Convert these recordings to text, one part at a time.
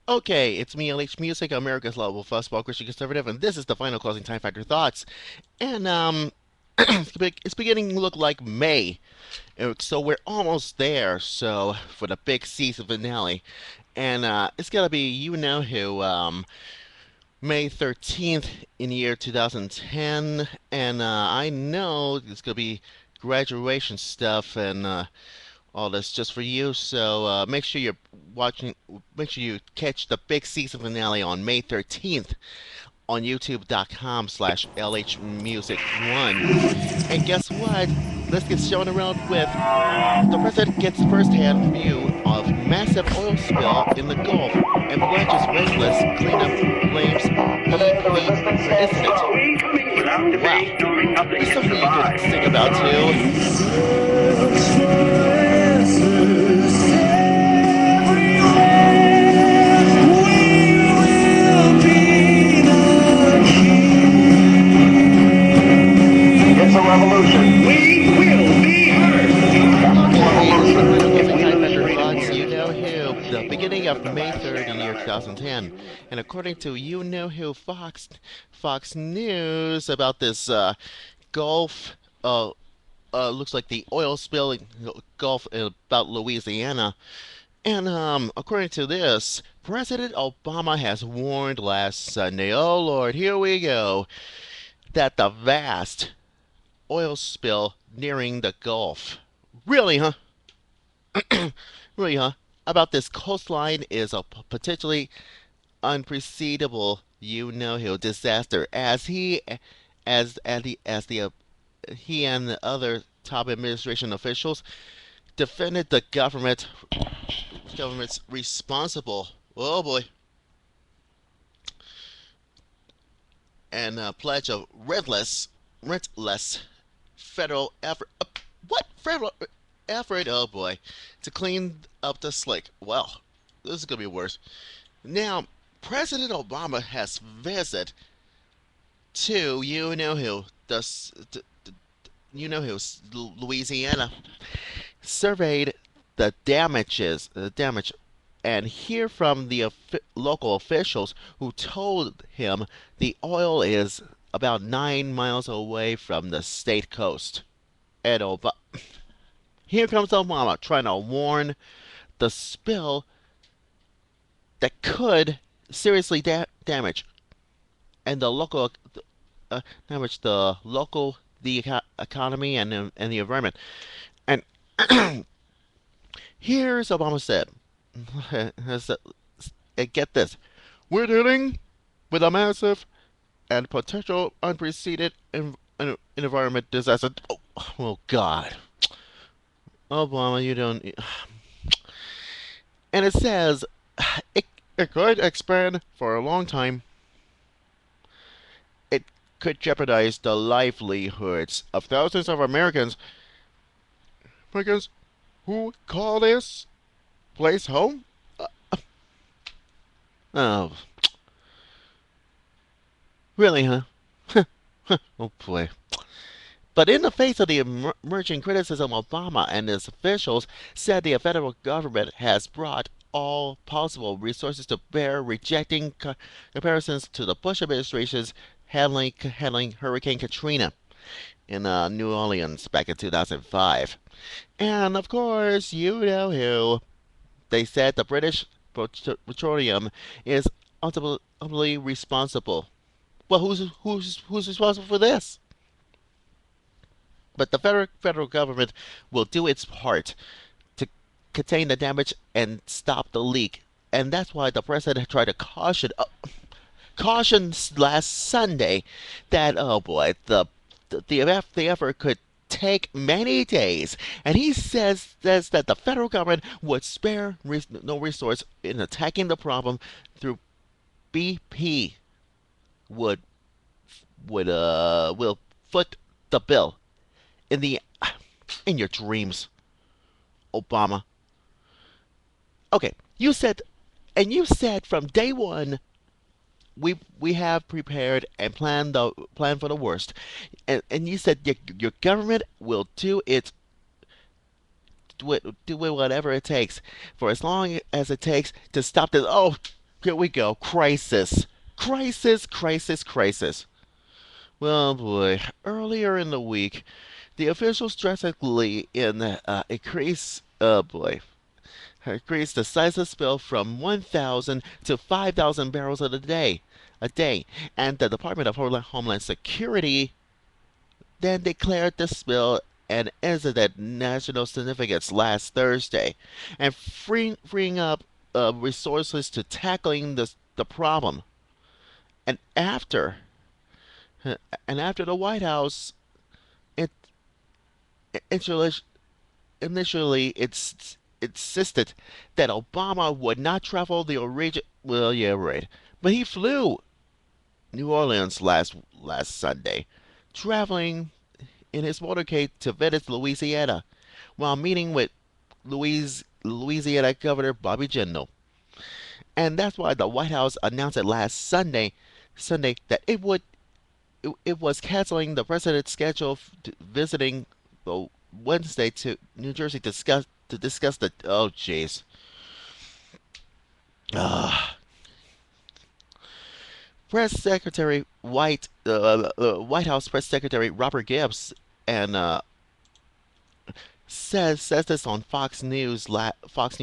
Okay, it's me, LHMusic, America's Level Fuzzball Christian Conservative, and this is the final closing Time Factor thoughts. And it's beginning to look like May, so we're almost there. So for the big season finale, and it's gonna be you know who, May 13th in the year 2010, and I know it's gonna be graduation stuff and all this just for you. So make sure you're watching. Make sure you catch the big season finale on May 13th on youtube.com/LHmusic1. And guess what? Let's get shown around with the president gets first-hand view of massive oil spill in the Gulf and pledges Relentless cleanup blames BP for incident. Wow, this is something you could sing about too. It's a revolution. We will be Okay, this is the final closing Time Factor thoughts. heard. You know who? The beginning of May 3rd in the year 2010, and according to you know who Fox News about this Gulf looks like the oil spill in Gulf about Louisiana. And according to this, President Obama has warned last Sunday, oh Lord, here we go, that the vast oil spill nearing the Gulf. Really, huh? Really, huh? About this coastline is a potentially unprecedentable you know he'll disaster as the he and the other top administration officials defended the government's responsible, oh boy, and pledge of rentless federal effort. What federal effort? Oh boy, to clean up the slick. Well, this is gonna be worse. Now, President Obama has visited to you know who, Louisiana, surveyed the damage, and hear from the local officials who told him the oil is about 9 miles away from the state coast. And here comes Obama trying to warn the spill that could seriously damage and the local damage the economy and the environment. And here's Obama said, get this, we're dealing with a massive and potential unprecedented environment disaster. Oh God, Obama, you don't. And it says it, it could expand for a long time. It could jeopardize the livelihoods of thousands of Americans who call this place home. Oh, really, huh? Oh boy. But in the face of the emerging criticism, Obama and his officials said the federal government has brought all possible resources to bear, rejecting comparisons to the Bush administration's handling Hurricane Katrina in New Orleans back in 2005. And of course, you know who. They said the British Petroleum is ultimately responsible. Well, who's responsible for this? But the federal government will do its part to contain the damage and stop the leak. And that's why the president tried to caution last Sunday that, oh boy, the effort could take many days. And he says that the federal government would spare no resource in attacking the problem through BP would will foot the bill in the in your dreams, Obama. Okay, you said from day one we have prepared and plan for the worst, and you said your government will do whatever it takes for as long as it takes to stop this. Oh, Here we go. Crisis. Crisis, crisis, crisis. Well, boy. Earlier in the week, the officials drastically increased, boy, increased the size of spill from 1,000 to 5,000 barrels a day, and the Department of Homeland Security then declared the spill an incident national significance last Thursday, and freeing up resources to tackling the problem. And after and after the White House it, initially, initially it's insisted that Obama would not travel the origin. Well, yeah, right. But he flew New Orleans last Sunday, traveling in his motorcade to Venice, Louisiana, while meeting with Louisiana Governor Bobby Jindal. And that's why the White House announced it last Sunday that it was canceling the president's schedule visiting Wednesday to New Jersey to discuss the oh jeez. Uh, Press Secretary White House Press Secretary Robert Gibbs and says this on Fox News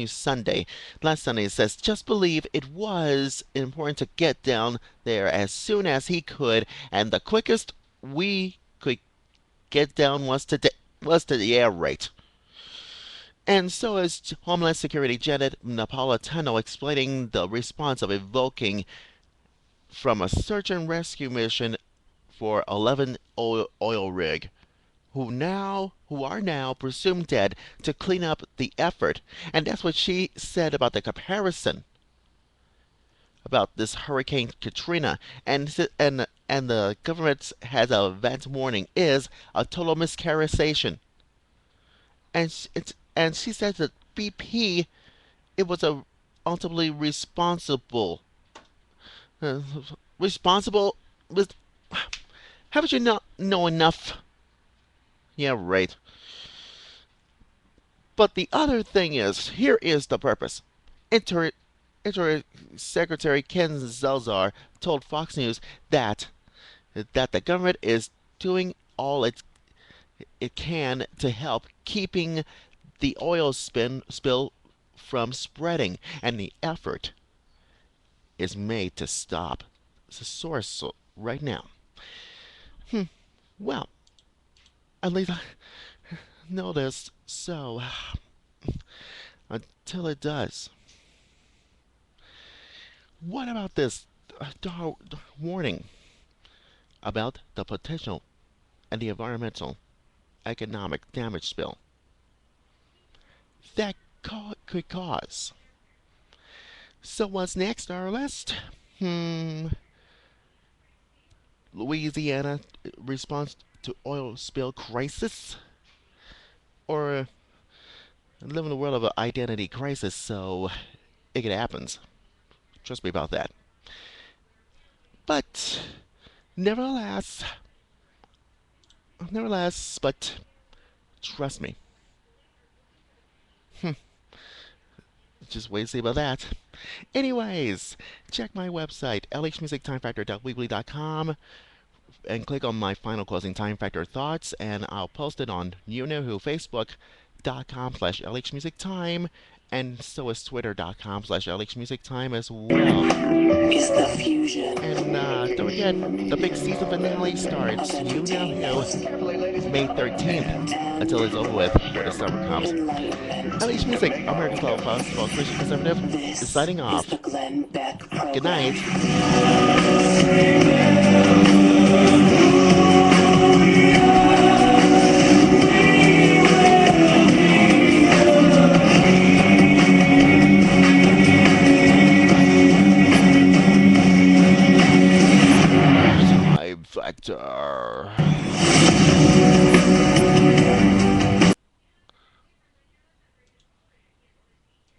Sunday. Last Sunday it says just believe it was important to get down there as soon as he could, and the quickest we could get down was to yeah right. And so is Homeland Security Janet Napolitano explaining the response of evoking from a search and rescue mission for 11 oil rig who are now presumed dead to clean up the effort. And that's what she said about the comparison about this Hurricane Katrina, and the government has a advance warning is a total mischaracterization. And she said that BP it was a ultimately uh, responsible with. Haven't you not know enough? Yeah, right. But the other thing is, here is the purpose. Inter, Inter Secretary Ken Zelzar told Fox News that the government is doing all it can to help keeping the spill from spreading, and the effort is made to stop the source right now. Hmm. Well, at least I know this. So until it does, what about this warning about the potential and the environmental economic damage spill that could cause? So what's next on our list? Louisiana response to oil spill crisis, or live in a world of an identity crisis, so it happens. Trust me about that. But nevertheless, but trust me. Just wait to see about that. Anyways, check my website, lhmusictimefactor.weebly.com, and click on my final closing time factor thoughts, and I'll post it on you know who facebook.com/lhmusictime, and so is twitter.com/lhmusictime as well. Is the fusion. And don't forget, the big season finale starts, you know who, May 13th, until it's over with, where the summer comes. LH Music, America's Love Festival Christian Conservative, is signing off. Good night. TimeFactor.